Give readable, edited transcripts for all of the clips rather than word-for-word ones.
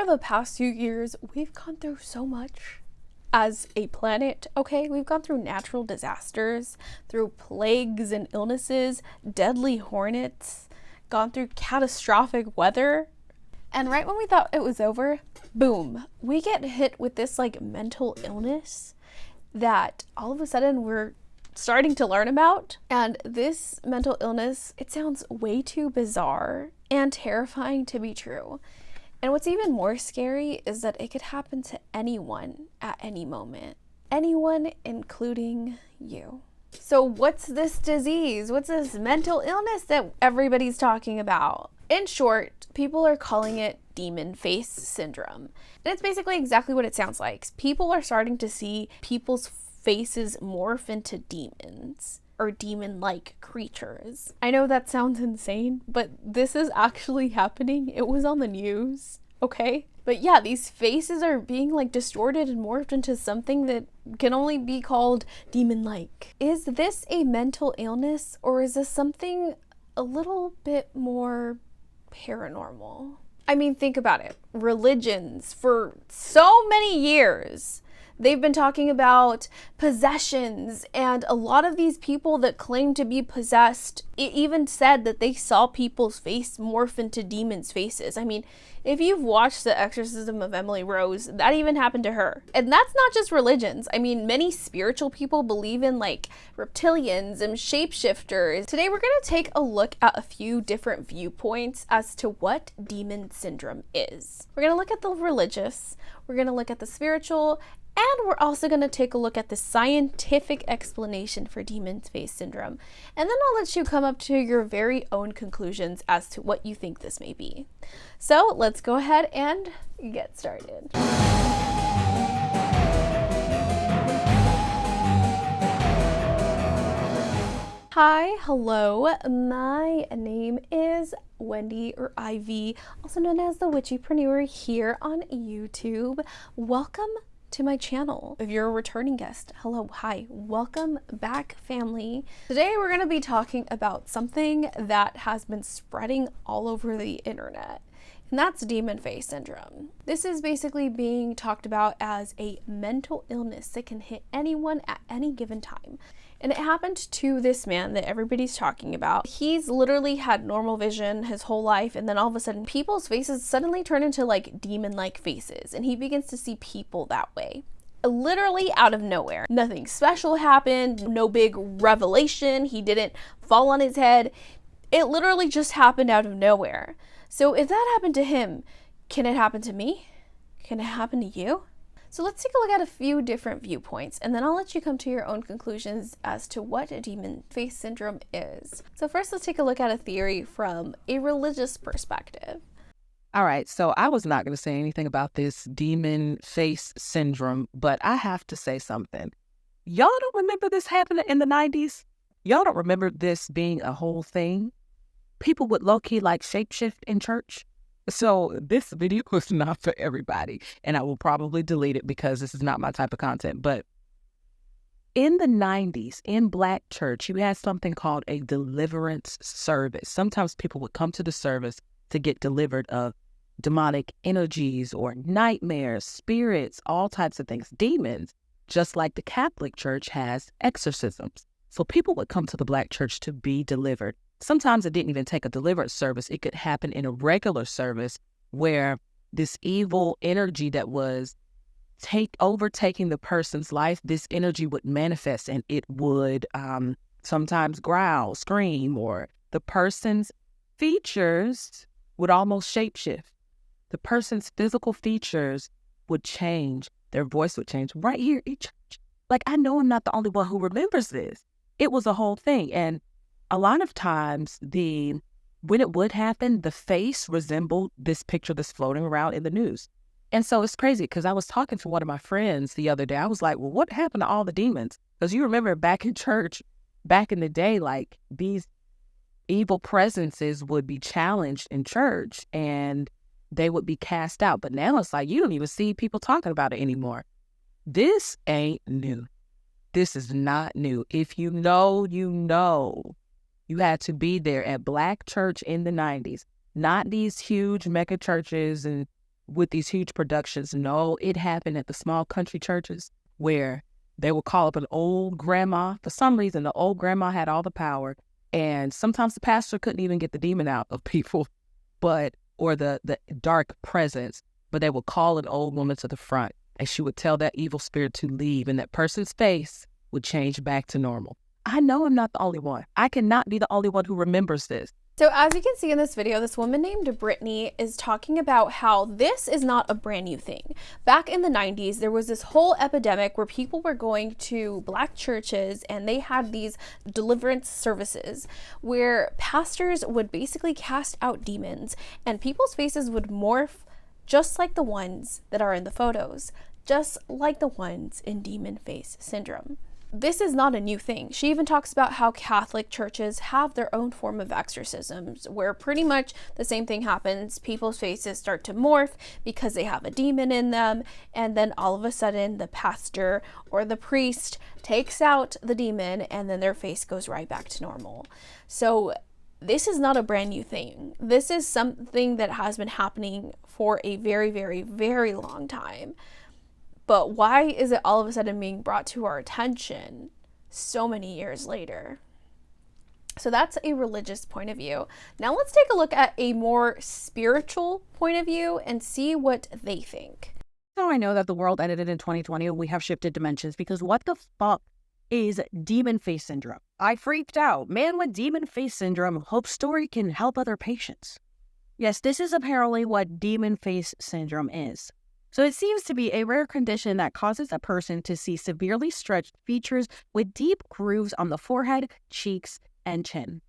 over the past few years, we've gone through so much as a planet, okay? We've gone through natural disasters, through plagues and illnesses, deadly hornets, gone through catastrophic weather. And right when we thought it was over, boom, we get hit with this like mental illness that all of a sudden we're starting to learn about. And this mental illness, it sounds way too bizarre and terrifying to be true. And what's even more scary is that it could happen to anyone at any moment. Anyone, including you. So what's this disease? What's this mental illness that everybody's talking about? In short, people are calling it demon face syndrome. And it's basically exactly what it sounds like. People are starting to see people's faces morph into demons or demon-like creatures. I know that sounds insane, but this is actually happening. It was on the news, okay? But yeah, these faces are being like distorted and morphed into something that can only be called demon-like. Is this a mental illness, or is this something a little bit more paranormal? I mean, think about it. Religions for so many years, they've been talking about possessions, and a lot of these people that claim to be possessed, it even said that they saw people's face morph into demons' faces. I mean, if you've watched The Exorcism of Emily Rose, that even happened to her. And that's not just religions. I mean, many spiritual people believe in like reptilians and shapeshifters. Today, we're going to take a look at a few different viewpoints as to what demon syndrome is. We're going to look at the religious, we're going to look at the spiritual, and we're also going to take a look at the scientific explanation for demon face syndrome. And then I'll let you come up to your very own conclusions as to what you think this may be. So let's go ahead and get started. Hi, hello, my name is Wendy or Ivy, also known as the Witchypreneur here on YouTube. Welcome to my channel. If you're a returning guest, hello, hi, welcome back, family. Today we're going to be talking about something that has been spreading all over the internet, and that's demon face syndrome. This is basically being talked about as a mental illness that can hit anyone at any given time. And it happened to this man that everybody's talking about. He's literally had normal vision his whole life, and then all of a sudden people's faces suddenly turn into like demon-like faces, and he begins to see people that way. Literally out of nowhere. Nothing special happened, no big revelation, he didn't fall on his head. It literally just happened out of nowhere. So if that happened to him, can it happen to me? Can it happen to you? So let's take a look at a few different viewpoints, and then I'll let you come to your own conclusions as to what a demon face syndrome is. So first, let's take a look at a theory from a religious perspective. All right, so I was not going to say anything about this demon face syndrome, but I have to say something. Y'all don't remember this happening in the 90s? Y'all don't remember this being a whole thing? People would low-key like shapeshift in church? So this video is not for everybody, and I will probably delete it because this is not my type of content. But in the 90s, in Black church, you had something called a deliverance service. Sometimes people would come to the service to get delivered of demonic energies or nightmares, spirits, all types of things, demons, just like the Catholic Church has exorcisms. So people would come to the Black church to be delivered. Sometimes it didn't even take a deliverance service. It could happen in a regular service where this evil energy that was overtaking the person's life, this energy would manifest, and it would sometimes growl, scream, or the person's features would almost shapeshift. The person's physical features would change. Their voice would change right here in church. Like, I know I'm not the only one who remembers this. It was a whole thing. And a lot of times, when it would happen, the face resembled this picture that's floating around in the news. And so it's crazy because I was talking to one of my friends the other day. I was like, well, what happened to all the demons? Because you remember back in church, back in the day, like these evil presences would be challenged in church and they would be cast out. But now it's like you don't even see people talking about it anymore. This ain't new. This is not new. If you know, you know. You had to be there at Black church in the 90s, not these huge mega churches and with these huge productions. No, it happened at the small country churches where they would call up an old grandma. For some reason, the old grandma had all the power. And sometimes the pastor couldn't even get the demon out of people, or the dark presence. But they would call an old woman to the front, and she would tell that evil spirit to leave, and that person's face would change back to normal. I know I'm not the only one. I cannot be the only one who remembers this. So as you can see in this video, this woman named Brittany is talking about how this is not a brand new thing. Back in the 90s, there was this whole epidemic where people were going to Black churches and they had these deliverance services where pastors would basically cast out demons and people's faces would morph just like the ones that are in the photos, just like the ones in demon face syndrome. This is not a new thing. She even talks about how Catholic churches have their own form of exorcisms where pretty much the same thing happens. People's faces start to morph because they have a demon in them, and then all of a sudden the pastor or the priest takes out the demon and then their face goes right back to normal. So this is not a brand new thing. This is something that has been happening for a very, very, very long time. But why is it all of a sudden being brought to our attention so many years later? So that's a religious point of view. Now let's take a look at a more spiritual point of view and see what they think. So I know that the world ended in 2020 and we have shifted dimensions, because what the fuck is demon face syndrome? I freaked out. Man with demon face syndrome, hope story can help other patients. Yes, this is apparently what demon face syndrome is. So it seems to be a rare condition that causes a person to see severely stretched features with deep grooves on the forehead, cheeks, and chin.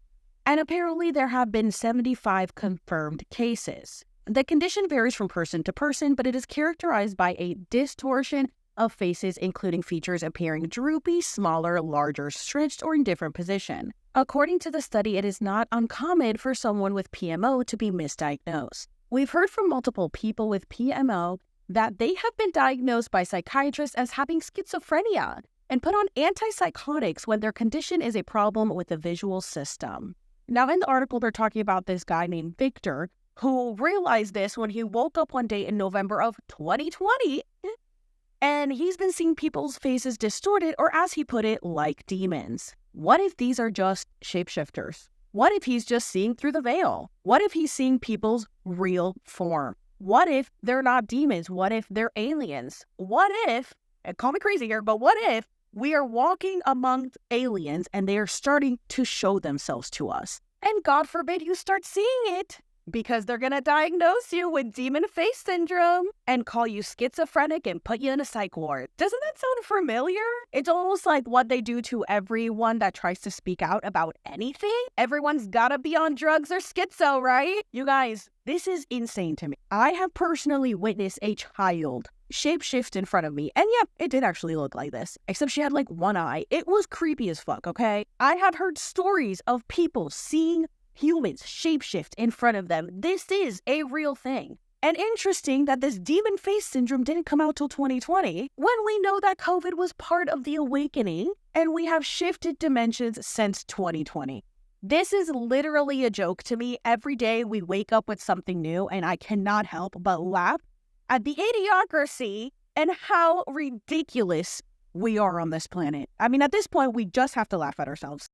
And apparently there have been 75 confirmed cases. The condition varies from person to person, but it is characterized by a distortion of faces, including features appearing droopy, smaller, larger, stretched, or in different position. According to the study, it is not uncommon for someone with PMO to be misdiagnosed. We've heard from multiple people with PMO that they have been diagnosed by psychiatrists as having schizophrenia and put on antipsychotics when their condition is a problem with the visual system. Now, in the article, they're talking about this guy named Victor who realized this when he woke up one day in November of 2020, and he's been seeing people's faces distorted, or as he put it, like demons. What if these are just shapeshifters? What if he's just seeing through the veil? What if he's seeing people's real form? What if they're not demons? What if they're aliens? What if, and call me crazy here, but what if we are walking among aliens and they are starting to show themselves to us? And God forbid you start seeing it, because they're going to diagnose you with demon face syndrome and call you schizophrenic and put you in a psych ward. Doesn't that sound familiar? It's almost like what they do to everyone that tries to speak out about anything. Everyone's got to be on drugs or schizo, right? You guys, this is insane to me. I have personally witnessed a child shapeshift in front of me. And yeah, it did actually look like this, except she had like one eye. It was creepy as fuck, okay? I have heard stories of people seeing humans shapeshift in front of them. This is a real thing. And interesting that this demon face syndrome didn't come out till 2020, when we know that COVID was part of the awakening and we have shifted dimensions since 2020. This is literally a joke to me. Every day we wake up with something new and I cannot help but laugh at the idiocracy and how ridiculous we are on this planet. I mean, at this point, we just have to laugh at ourselves.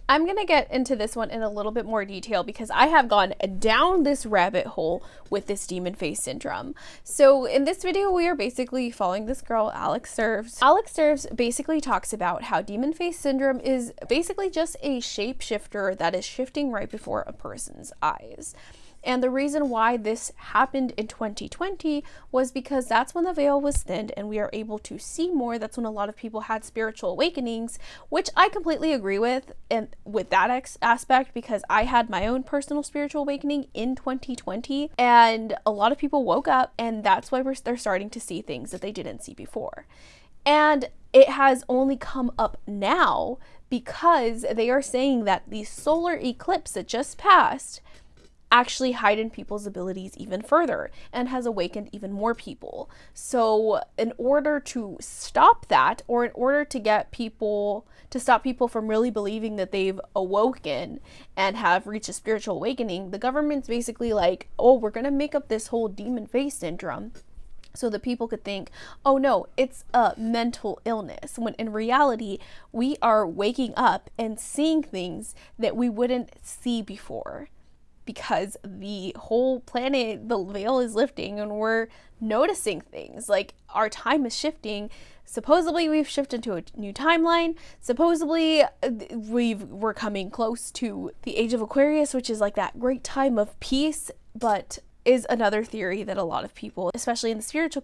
I'm going to get into this one in a little bit more detail because I have gone down this rabbit hole with this demon face syndrome. So in this video, we are basically following this girl, Alex Serves. Alex Serves basically talks about how demon face syndrome is basically just a shapeshifter that is shifting right before a person's eyes. And the reason why this happened in 2020 was because that's when the veil was thinned and we are able to see more. That's when a lot of people had spiritual awakenings, which I completely agree with, and with that aspect, because I had my own personal spiritual awakening in 2020, and a lot of people woke up, and that's why they're starting to see things that they didn't see before. And it has only come up now because they are saying that the solar eclipse that just passed actually heightened people's abilities even further and has awakened even more people. So in order to stop that, or in order to get people to stop people from really believing that they've awoken and have reached a spiritual awakening, the government's basically like, oh, we're gonna make up this whole demon face syndrome so that people could think, oh no, it's a mental illness, when in reality we are waking up and seeing things that we wouldn't see before, because the whole planet, the veil is lifting and we're noticing things. Like, our time is shifting. Supposedly we've shifted to a new timeline. Supposedly we're coming close to the age of Aquarius, which is like that great time of peace, but is another theory that a lot of people, especially in the spiritual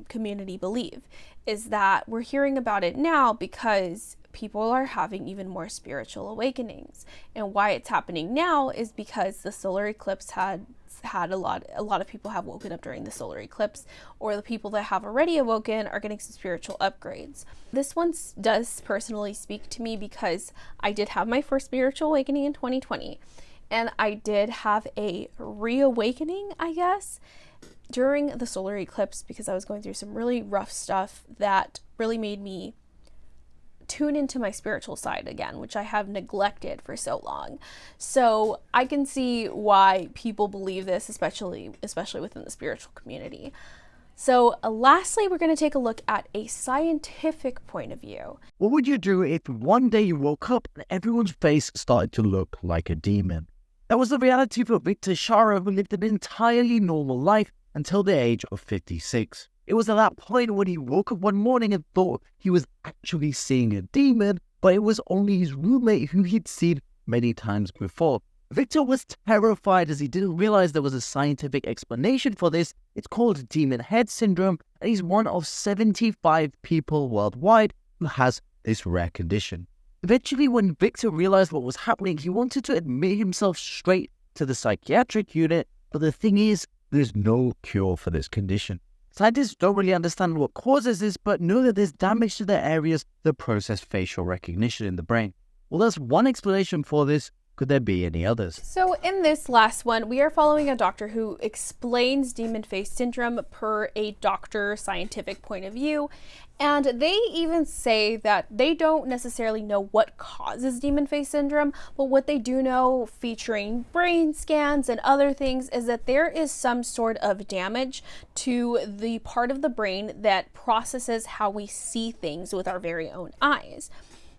community, believe, is that we're hearing about it now because people are having even more spiritual awakenings. And why it's happening now is because the solar eclipse had a lot of people have woken up during the solar eclipse, or the people that have already awoken are getting some spiritual upgrades. This one does personally speak to me because I did have my first spiritual awakening in 2020, and I did have a reawakening, I guess, during the solar eclipse, because I was going through some really rough stuff that really made me tune into my spiritual side again, which I have neglected for so long. So I can see why people believe this, especially within the spiritual community. So lastly, we're going to take a look at a scientific point of view. What would you do if one day you woke up and everyone's face started to look like a demon? That was the reality for Victor Shara, who lived an entirely normal life until the age of 56. It was at that point when he woke up one morning and thought he was actually seeing a demon, but it was only his roommate who he'd seen many times before. Victor was terrified as he didn't realize there was a scientific explanation for this. It's called demon head syndrome, and he's one of 75 people worldwide who has this rare condition. Eventually, when Victor realized what was happening, he wanted to admit himself straight to the psychiatric unit, but the thing is, there's no cure for this condition. Scientists don't really understand what causes this, but know that there's damage to the areas that process facial recognition in the brain. Well, there's one explanation for this. Could there be any others? So in this last one, we are following a doctor who explains demon face syndrome per a doctor scientific point of view. And they even say that they don't necessarily know what causes demon face syndrome, but what they do know, featuring brain scans and other things, is that there is some sort of damage to the part of the brain that processes how we see things with our very own eyes.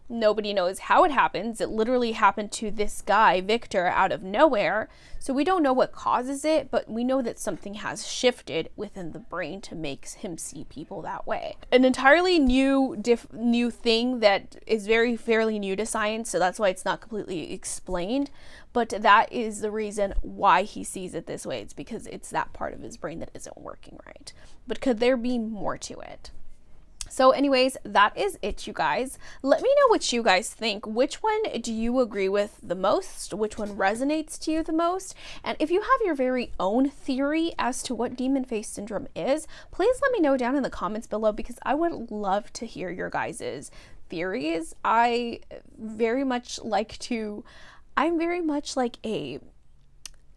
Nobody knows how it happens. It literally happened to this guy, Victor, out of nowhere. So we don't know what causes it, but we know that something has shifted within the brain to make him see people that way. An entirely new thing that is fairly new to science, so that's why it's not completely explained. But that is the reason why he sees it this way. It's because it's that part of his brain that isn't working right. But could there be more to it? So anyways, that is it, you guys. Let me know what you guys think. Which one do you agree with the most? Which one resonates to you the most? And if you have your very own theory as to what demon face syndrome is, please let me know down in the comments below, because I would love to hear your guys' theories. I'm very much like a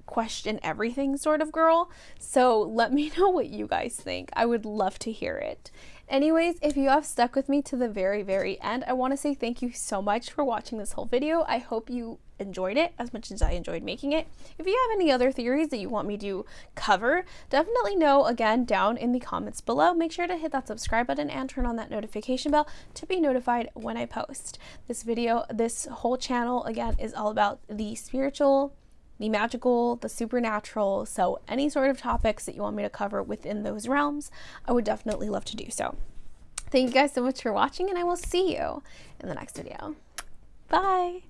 question everything sort of girl. So let me know what you guys think. I would love to hear it. Anyways, if you have stuck with me to the very, very end, I want to say thank you so much for watching this whole video. I hope you enjoyed it as much as I enjoyed making it. If you have any other theories that you want me to cover, definitely know again down in the comments below. Make sure to hit that subscribe button and turn on that notification bell to be notified when I post. This whole channel again is all about the spiritual, the magical, the supernatural, so any sort of topics that you want me to cover within those realms, I would definitely love to do so. Thank you guys so much for watching, and I will see you in the next video. Bye!